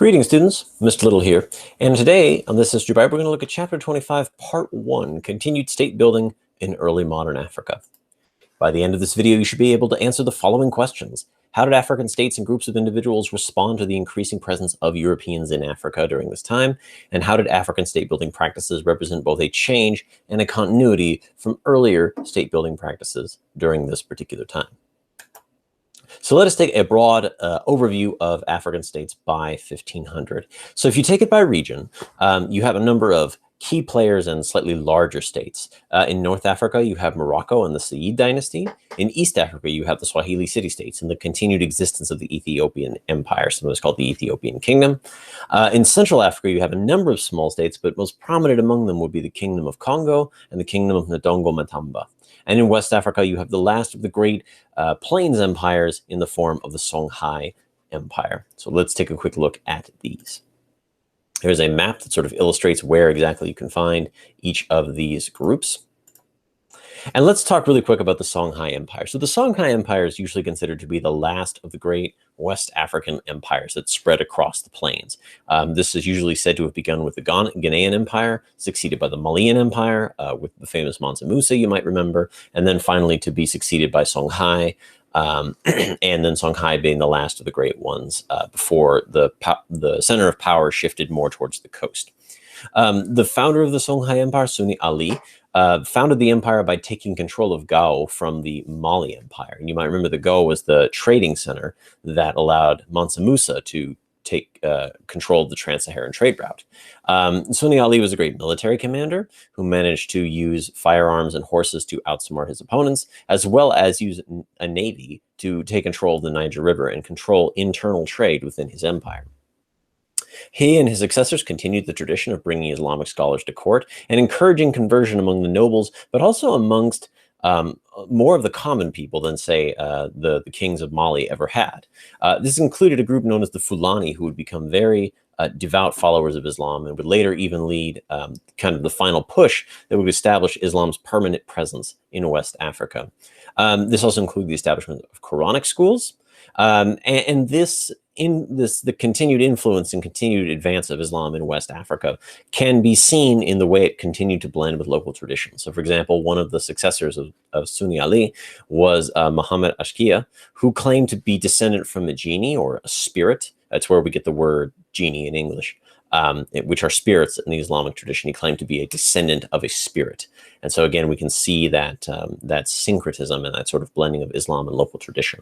Greetings, students. Mr. Little here, and today on this History Bite, we're going to look at Chapter 25, Part 1, Continued State Building in Early Modern Africa. By the end of this video, you should be able to answer the following questions. How did African states and groups of individuals respond to the increasing presence of Europeans in Africa during this time? And how did African state-building practices represent both a change and a continuity from earlier state-building practices during this particular time? So let us take a broad overview of African states by 1500. So if you take it by region, you have a number of key players and slightly larger states. In North Africa, you have Morocco and the Saadi Dynasty. In East Africa, you have the Swahili city-states and the continued existence of the Ethiopian Empire, sometimes called the Ethiopian Kingdom. In Central Africa, you have a number of small states, but most prominent among them would be the Kingdom of Kongo and the Kingdom of Ndongo-Matamba. And in West Africa, you have the last of the great plains empires in the form of the Songhai Empire. So let's take a quick look at these. Here's a map that sort of illustrates where exactly you can find each of these groups. And let's talk really quick about the Songhai Empire. So the Songhai Empire is usually considered to be the last of the great West African empires that spread across the plains. This is usually said to have begun with the Ghanaian Empire, succeeded by the Malian Empire, with the famous Mansa Musa, you might remember, and then finally to be succeeded by Songhai, and then Songhai being the last of the great ones before the center of power shifted more towards the coast. The founder of the Songhai Empire, Sunni Ali, founded the empire by taking control of Gao from the Mali Empire. And you might remember that Gao was the trading center that allowed Mansa Musa to take control of the trans-Saharan trade route. Sunni Ali was a great military commander who managed to use firearms and horses to outsmart his opponents, as well as use a navy to take control of the Niger River and control internal trade within his empire. He and his successors continued the tradition of bringing Islamic scholars to court and encouraging conversion among the nobles, but also amongst more of the common people than, say, the kings of Mali ever had. This included a group known as the Fulani, who would become very devout followers of Islam and would later even lead kind of the final push that would establish Islam's permanent presence in West Africa. This also included the establishment of Quranic schools, and the continued influence and continued advance of Islam in West Africa can be seen in the way it continued to blend with local traditions. So, for example, one of the successors of Sunni Ali was Muhammad Askia, who claimed to be descendant from a genie or a spirit. That's where we get the word genie in English, which are spirits in the Islamic tradition. He claimed to be a descendant of a spirit. And so again, we can see that that syncretism and that sort of blending of Islam and local tradition.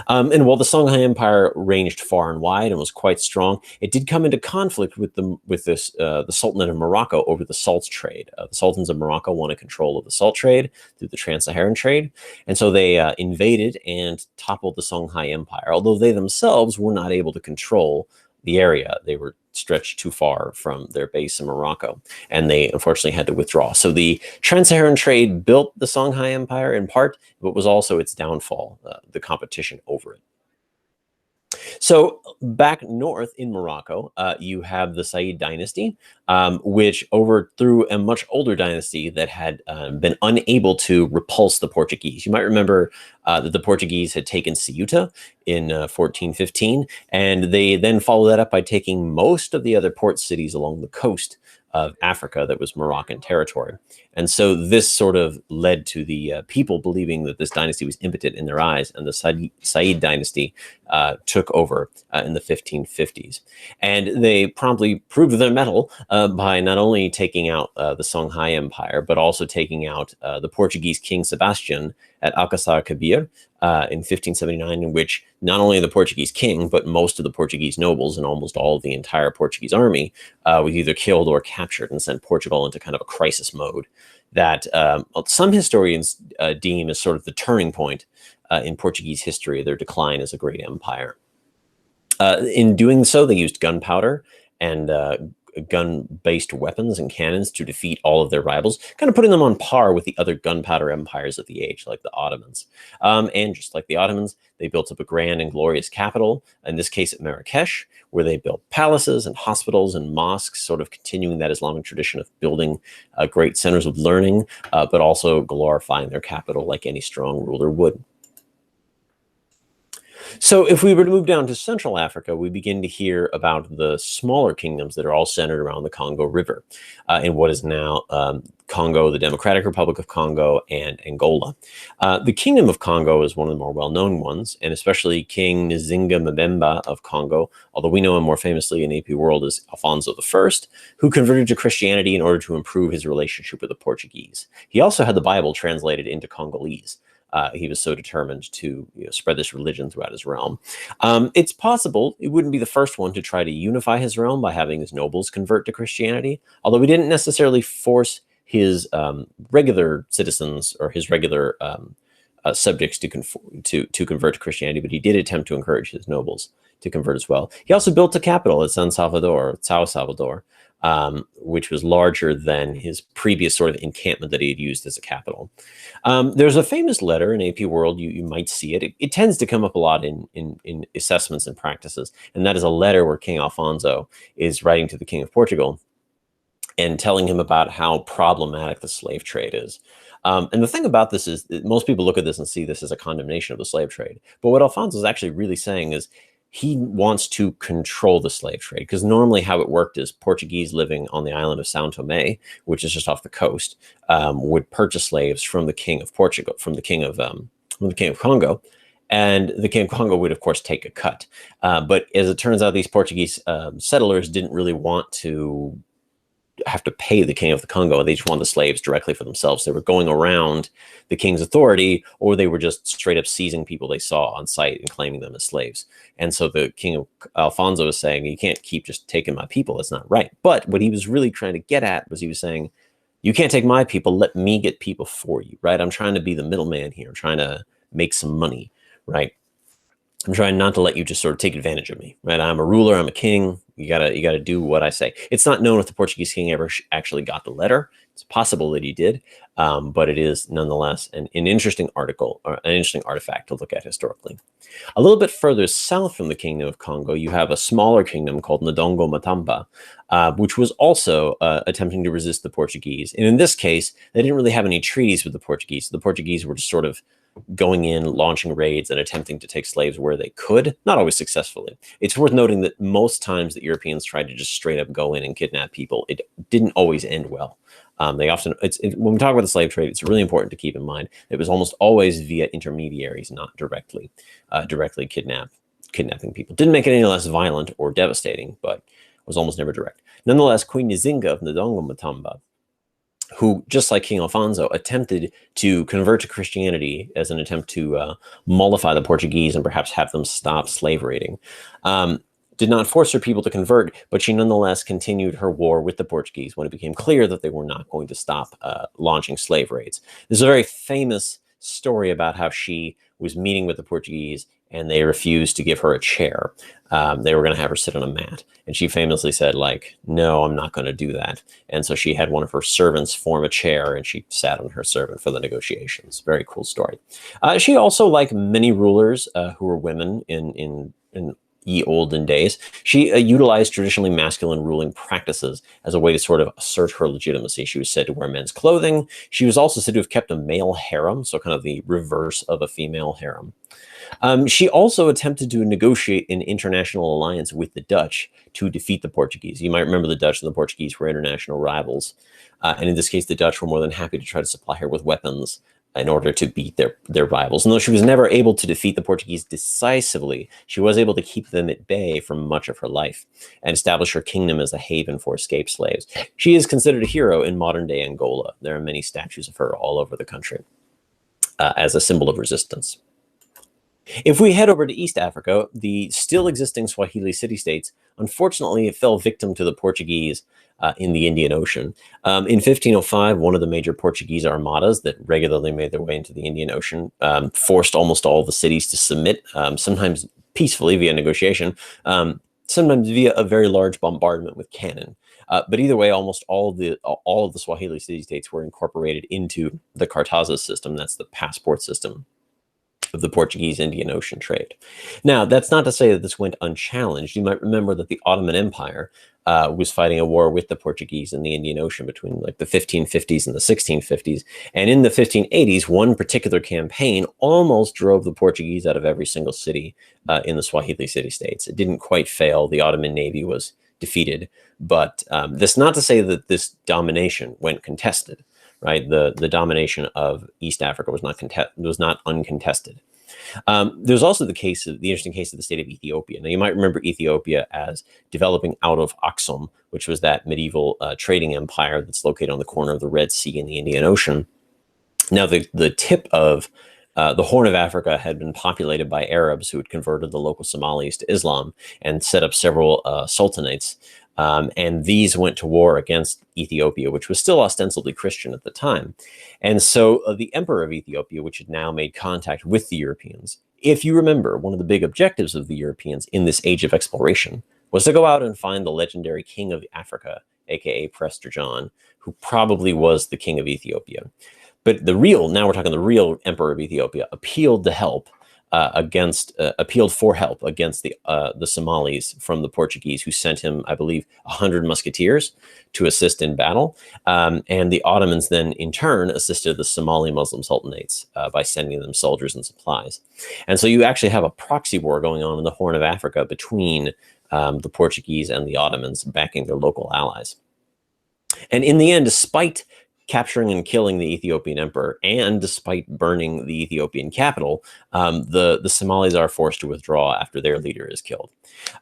And while the Songhai Empire ranged far and wide and was quite strong, it did come into conflict with the Sultanate of Morocco over the salt trade. The Sultans of Morocco wanted control of the salt trade through the trans-Saharan trade. And so they invaded and toppled the Songhai Empire, although they themselves were not able to control the area. They were stretched too far from their base in Morocco, and they unfortunately had to withdraw. So the trans-Saharan trade built the Songhai Empire in part, but was also its downfall, the competition over it. So back north in Morocco, you have the Saadi Dynasty, which overthrew a much older dynasty that had been unable to repulse the Portuguese. You might remember that the Portuguese had taken Ceuta in 1415, and they then followed that up by taking most of the other port cities along the coast of Africa that was Moroccan territory. And so this sort of led to the people believing that this dynasty was impotent in their eyes, and the Saadi dynasty took over in the 1550s. And they promptly proved their mettle by not only taking out the Songhai Empire, but also taking out the Portuguese King Sebastian at Alcacer Quibir in 1579, in which not only the Portuguese king, but most of the Portuguese nobles and almost all of the entire Portuguese army was either killed or captured, and sent Portugal into kind of a crisis mode that some historians deem as sort of the turning point in Portuguese history, their decline as a great empire. In doing so, they used gunpowder and gun-based weapons and cannons to defeat all of their rivals, kind of putting them on par with the other gunpowder empires of the age, like the Ottomans. And just like the Ottomans, they built up a grand and glorious capital, in this case at Marrakesh, where they built palaces and hospitals and mosques, sort of continuing that Islamic tradition of building great centers of learning, but also glorifying their capital like any strong ruler would. So if we were to move down to Central Africa, we begin to hear about the smaller kingdoms that are all centered around the Congo River in what is now Congo, the Democratic Republic of Congo, and Angola. The Kingdom of Congo is one of the more well-known ones, and especially King Nzinga-Mbemba of Congo, although we know him more famously in AP World as Alfonso I, who converted to Christianity in order to improve his relationship with the Portuguese. He also had the Bible translated into Congolese. He was so determined to spread this religion throughout his realm. It's possible he wouldn't be the first one to try to unify his realm by having his nobles convert to Christianity, although he didn't necessarily force his regular citizens or his regular subjects to convert to Christianity, but he did attempt to encourage his nobles to convert as well. He also built a capital at San Salvador, Sao Salvador, which was larger than his previous sort of encampment that he had used as a capital. There's a famous letter in AP World, you might see it. It tends to come up a lot in assessments and practices, and that is a letter where King Alfonso is writing to the King of Portugal and telling him about how problematic the slave trade is. And the thing about this is that most people look at this and see this as a condemnation of the slave trade. But what Alfonso is actually really saying is he wants to control the slave trade, because normally how it worked is Portuguese living on the island of São Tomé, which is just off the coast, would purchase slaves from the King of Portugal, from the King of Congo, and the King of Congo would, of course, take a cut. But as it turns out, these Portuguese settlers didn't really want to have to pay the King of the Congo. They just wanted the slaves directly for themselves. They were going around the king's authority, or they were just straight up seizing people they saw on sight and claiming them as slaves. And so the King of Alfonso was saying, you can't keep just taking my people. That's not right. But what he was really trying to get at was he was saying, you can't take my people. Let me get people for you, right? I'm trying to be the middleman here. I'm trying to make some money, right? I'm trying not to let you just sort of take advantage of me, right? I'm a ruler. I'm a king. You gotta do what I say. It's not known if the Portuguese king ever actually got the letter. It's possible that he did, but it is nonetheless an interesting article, or an interesting artifact to look at historically. A little bit further south from the Kingdom of Congo, you have a smaller kingdom called Ndongo-Matamba, which was also attempting to resist the Portuguese. And in this case, they didn't really have any treaties with the Portuguese. The Portuguese were just sort of going in, launching raids, and attempting to take slaves where they could, not always successfully. It's worth noting that most times that Europeans tried to just straight up go in and kidnap people, it didn't always end well. They often, when we talk about the slave trade, it's really important to keep in mind it was almost always via intermediaries, not directly kidnapping people. Didn't make it any less violent or devastating, but was almost never direct. Nonetheless, Queen Nzinga of Ndongo-Matamba, who, just like King Alfonso, attempted to convert to Christianity as an attempt to mollify the Portuguese and perhaps have them stop slave raiding, did not force her people to convert, but she nonetheless continued her war with the Portuguese when it became clear that they were not going to stop launching slave raids. There's a very famous story about how she was meeting with the Portuguese and they refused to give her a chair. They were going to have her sit on a mat. And she famously said, like, no, I'm not going to do that. And so she had one of her servants form a chair and she sat on her servant for the negotiations. Very cool story. She also, like many rulers who were women in ye olden days, she utilized traditionally masculine ruling practices as a way to sort of assert her legitimacy. She was said to wear men's clothing. She was also said to have kept a male harem, so kind of the reverse of a female harem. She also attempted to negotiate an international alliance with the Dutch to defeat the Portuguese. You might remember the Dutch and the Portuguese were international rivals. And in this case, the Dutch were more than happy to try to supply her with weapons in order to beat their rivals. And though she was never able to defeat the Portuguese decisively, she was able to keep them at bay for much of her life and establish her kingdom as a haven for escaped slaves. She is considered a hero in modern-day Angola. There are many statues of her all over the country as a symbol of resistance. If we head over to East Africa, the still existing Swahili city-states, unfortunately, fell victim to the Portuguese in the Indian Ocean. In 1505, one of the major Portuguese armadas that regularly made their way into the Indian Ocean forced almost all the cities to submit, sometimes peacefully via negotiation, sometimes via a very large bombardment with cannon. But either way, almost all of the Swahili city-states were incorporated into the Cartazes system. That's the passport system of the Portuguese Indian Ocean trade. Now, that's not to say that this went unchallenged. You might remember that the Ottoman Empire was fighting a war with the Portuguese in the Indian Ocean between like the 1550s and the 1650s. And in the 1580s, one particular campaign almost drove the Portuguese out of every single city in the Swahili city-states. It didn't quite fail. The Ottoman Navy was defeated. But that's not to say that this domination went contested. Right, the domination of East Africa was not uncontested. There's also the interesting case of the state of Ethiopia. Now, you might remember Ethiopia as developing out of Aksum, which was that medieval trading empire that's located on the corner of the Red Sea and the Indian Ocean. Now, the tip of the Horn of Africa had been populated by Arabs who had converted the local Somalis to Islam and set up several sultanates. And these went to war against Ethiopia, which was still ostensibly Christian at the time. And so the emperor of Ethiopia, which had now made contact with the Europeans, if you remember, one of the big objectives of the Europeans in this age of exploration was to go out and find the legendary king of Africa, aka Prester John, who probably was the king of Ethiopia. But now we're talking the real emperor of Ethiopia, appealed for help against the Somalis from the Portuguese, who sent him, I believe, 100 musketeers to assist in battle. And the Ottomans then, in turn, assisted the Somali Muslim sultanates by sending them soldiers and supplies. And so you actually have a proxy war going on in the Horn of Africa between the Portuguese and the Ottomans, backing their local allies. And in the end, despite capturing and killing the Ethiopian emperor, and despite burning the Ethiopian capital, the Somalis are forced to withdraw after their leader is killed.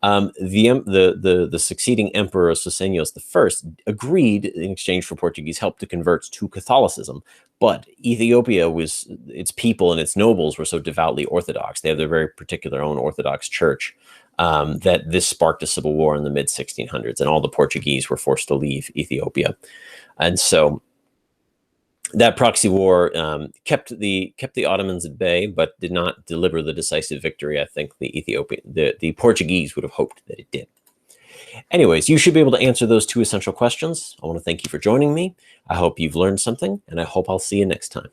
The succeeding emperor, Susenyos I, agreed in exchange for Portuguese help to convert to Catholicism. But Ethiopia its people and its nobles were so devoutly Orthodox, they have their very particular own Orthodox church, that this sparked a civil war in the mid-1600s, and all the Portuguese were forced to leave Ethiopia. And so that proxy war kept the Ottomans at bay, but did not deliver the decisive victory I think the Portuguese would have hoped that it did. Anyways, you should be able to answer those two essential questions. I want to thank you for joining me. I hope you've learned something, and I hope I'll see you next time.